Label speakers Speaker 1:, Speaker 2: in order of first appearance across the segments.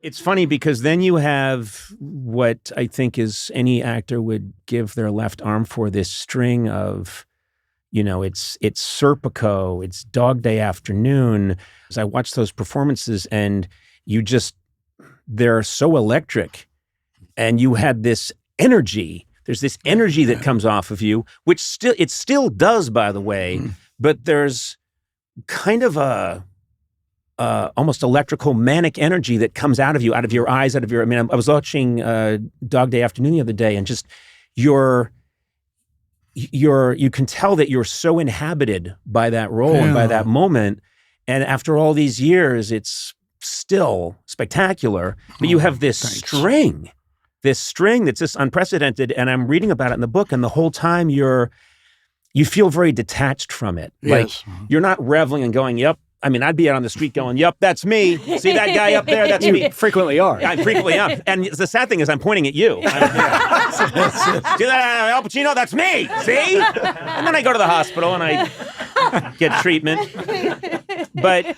Speaker 1: It's funny because then you have what I think is any actor would give their left arm for, this string of, it's Serpico, it's Dog Day Afternoon. As I watch those performances and they're so electric and you had this energy. There's this energy that comes off of you, which still does, by the way, but there's kind of a almost electrical manic energy that comes out of you, out of your eyes, I was watching Dog Day Afternoon the other day, and just you can tell that you're so inhabited by that role and by that moment. And after all these years, it's still spectacular, but you have this string that's just unprecedented. And I'm reading about it in the book, and the whole time you feel very detached from it.
Speaker 2: Yes.
Speaker 1: Like you're not reveling and going, yep. I mean, I'd be out on the street going, yep, that's me. See that guy up there? That's me.
Speaker 3: Frequently are.
Speaker 1: I frequently am. And the sad thing is I'm pointing at you. See that, Al Pacino? That's me. See? And then I go to the hospital and I get treatment. But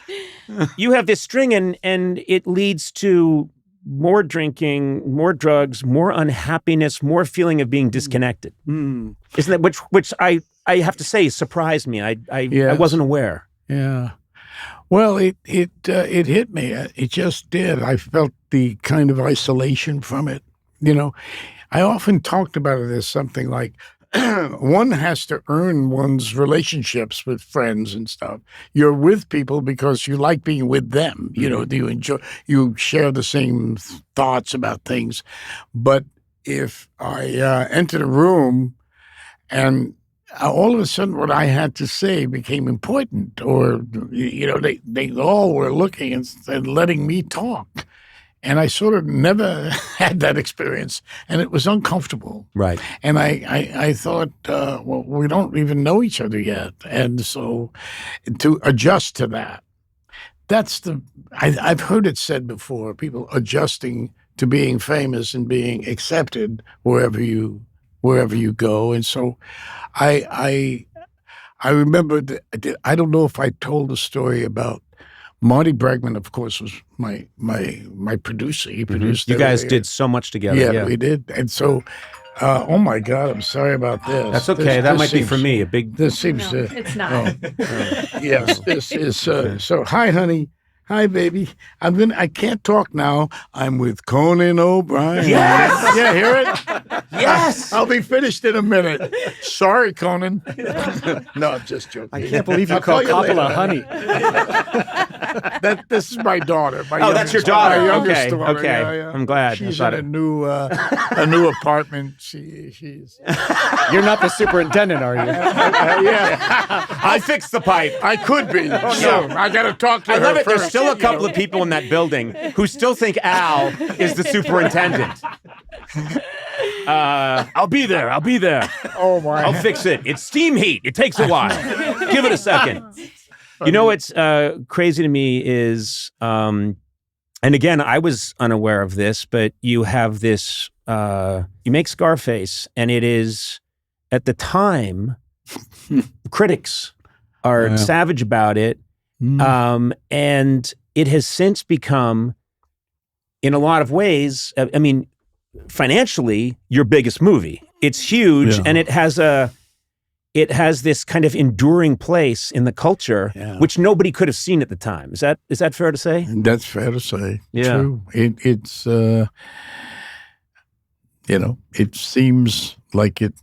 Speaker 1: you have this string and it leads to more drinking, more drugs, more unhappiness, more feeling of being disconnected. Isn't that, which I have to say surprised me. I wasn't aware.
Speaker 2: Yeah. Well, it hit me. It just did. I felt the kind of isolation from it. I often talked about it as something like one has to earn one's relationships with friends and stuff. You're with people because you like being with them. You share the same thoughts about things. But if I entered a room and all of a sudden what I had to say became important, or, they all were looking and letting me talk. And I sort of never had that experience, and it was uncomfortable.
Speaker 1: Right.
Speaker 2: And I thought, well, we don't even know each other yet. And so to adjust to that, I've heard it said before, people adjusting to being famous and being accepted wherever you go. And so I remember, I don't know if I told the story about Marty Bregman, of course, was my producer. He produced
Speaker 1: You guys did so much together.
Speaker 2: Yeah, we did. And so, oh my God, I'm sorry about this.
Speaker 1: That's okay. That might be for me.
Speaker 2: This seems
Speaker 4: No, it's not.
Speaker 2: Yes, this is so. Hi, honey. Hi, baby. I can't talk now. I'm with Conan O'Brien.
Speaker 1: Yes!
Speaker 2: Yeah, hear it?
Speaker 1: Yes!
Speaker 2: I'll be finished in a minute. Sorry, Conan. No, I'm just joking.
Speaker 3: I can't believe you call Coppola honey.
Speaker 2: This is my daughter.
Speaker 1: That's your daughter.
Speaker 2: My youngest
Speaker 1: Okay,
Speaker 2: daughter.
Speaker 1: okay.
Speaker 2: Yeah.
Speaker 1: I'm glad.
Speaker 2: She's
Speaker 1: I
Speaker 2: in
Speaker 1: thought
Speaker 2: a new apartment. She's.
Speaker 3: You're not the superintendent, are you?
Speaker 2: Yeah.
Speaker 1: I fixed the pipe.
Speaker 2: I could be. So I got to talk to
Speaker 1: I
Speaker 2: her
Speaker 1: love it.
Speaker 2: first.
Speaker 1: There's still a couple of people in that building who still think Al is the superintendent. I'll be there.
Speaker 2: Oh my!
Speaker 1: I'll fix it. It's steam heat. It takes a while. Give it a second. What's crazy to me is, and again, I was unaware of this, but you have this, you make Scarface, and it is, at the time, critics are savage about it. And it has since become, in a lot of ways, I mean, financially, your biggest movie. It's huge, and it has this kind of enduring place in the culture, which nobody could have seen at the time. Is that fair to say?
Speaker 2: That's fair to say.
Speaker 1: Yeah.
Speaker 2: True. It's it seems like it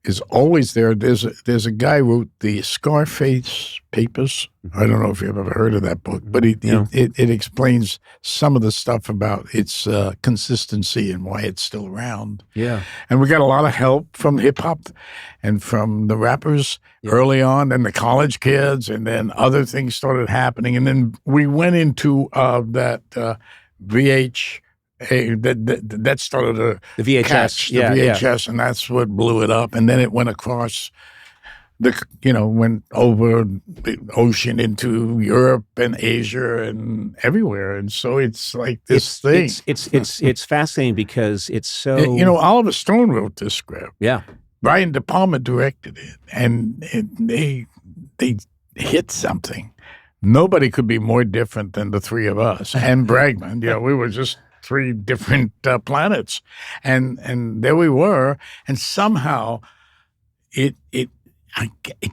Speaker 2: is always there. There's a guy who wrote the Scarface Papers. I don't know if you've ever heard of that book, but it explains some of the stuff about its consistency and why it's still around.
Speaker 1: Yeah.
Speaker 2: And we got a lot of help from hip hop and from the rappers early on, and the college kids, and then other things started happening, and then we went into that VH. That started
Speaker 1: the VHS,
Speaker 2: catch, the VHS, and that's what blew it up. And then it went across went over the ocean into Europe and Asia and everywhere. And so it's like this thing.
Speaker 1: It's fascinating because it's so.
Speaker 2: Oliver Stone wrote this script.
Speaker 1: Yeah.
Speaker 2: Brian De Palma directed it, and they hit something nobody could be more different than the three of us and Bregman. We were just three different planets, and there we were, and somehow it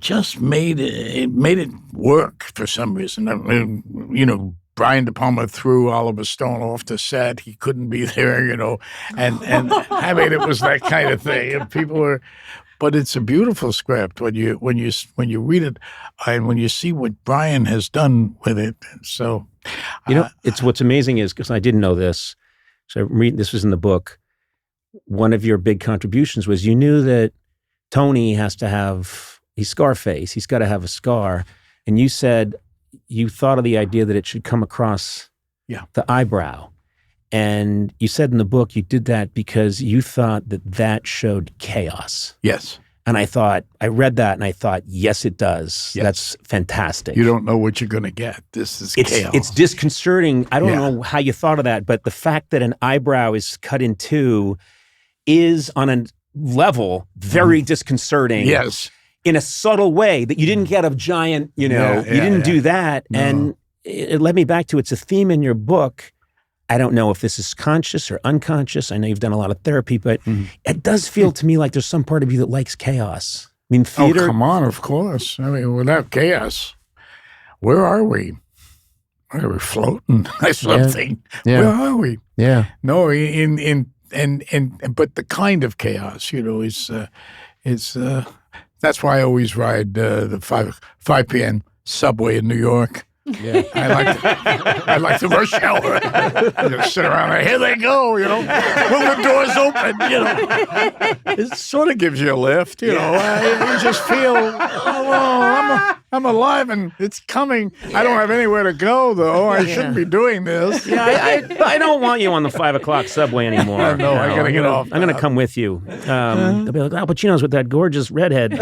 Speaker 2: just made it work for some reason. I mean, Brian De Palma threw Oliver Stone off the set. He couldn't be there, and I mean, it was that kind of thing. And people were, but it's a beautiful script when you read it, and when you see what Brian has done with it. So,
Speaker 1: it's what's amazing is, because I didn't know this, so I'm reading, this was in the book. One of your big contributions was you knew that Tony he's Scarface. He's got to have a scar, and you said you thought of the idea that it should come across the eyebrow. And you said in the book you did that because you thought that showed chaos.
Speaker 2: Yes.
Speaker 1: And I read that and I thought, yes, it does. Yes. That's fantastic.
Speaker 2: You don't know what you're going to get. This is chaos.
Speaker 1: It's disconcerting. I don't know how you thought of that, but the fact that an eyebrow is cut in two is on a level very disconcerting.
Speaker 2: Yes.
Speaker 1: In a subtle way that you didn't get a giant, you didn't do that. No. And it led me back to, it's a theme in your book. I don't know if this is conscious or unconscious. I know you've done a lot of therapy, but it does feel to me like there's some part of you that likes chaos. I mean, theater.
Speaker 2: Oh, come on, of course. I mean, without chaos, where are we? Are we floating? Something.
Speaker 3: Yeah.
Speaker 2: Where are we?
Speaker 3: Yeah.
Speaker 2: No, but the kind of chaos, is that's why I always ride the 5 p.m. subway in New York. Yeah, I like the rush hour. Just sit around there. Here they go, when the doors open. It sort of gives you a lift. You just feel, I'm alive and it's coming. I don't have anywhere to go though. I shouldn't be doing this.
Speaker 1: Yeah, I don't want you on the 5 o'clock subway anymore.
Speaker 2: No, I gotta get off.
Speaker 1: I'm gonna come with you. They'll be like, Al Pacino's with that gorgeous redhead.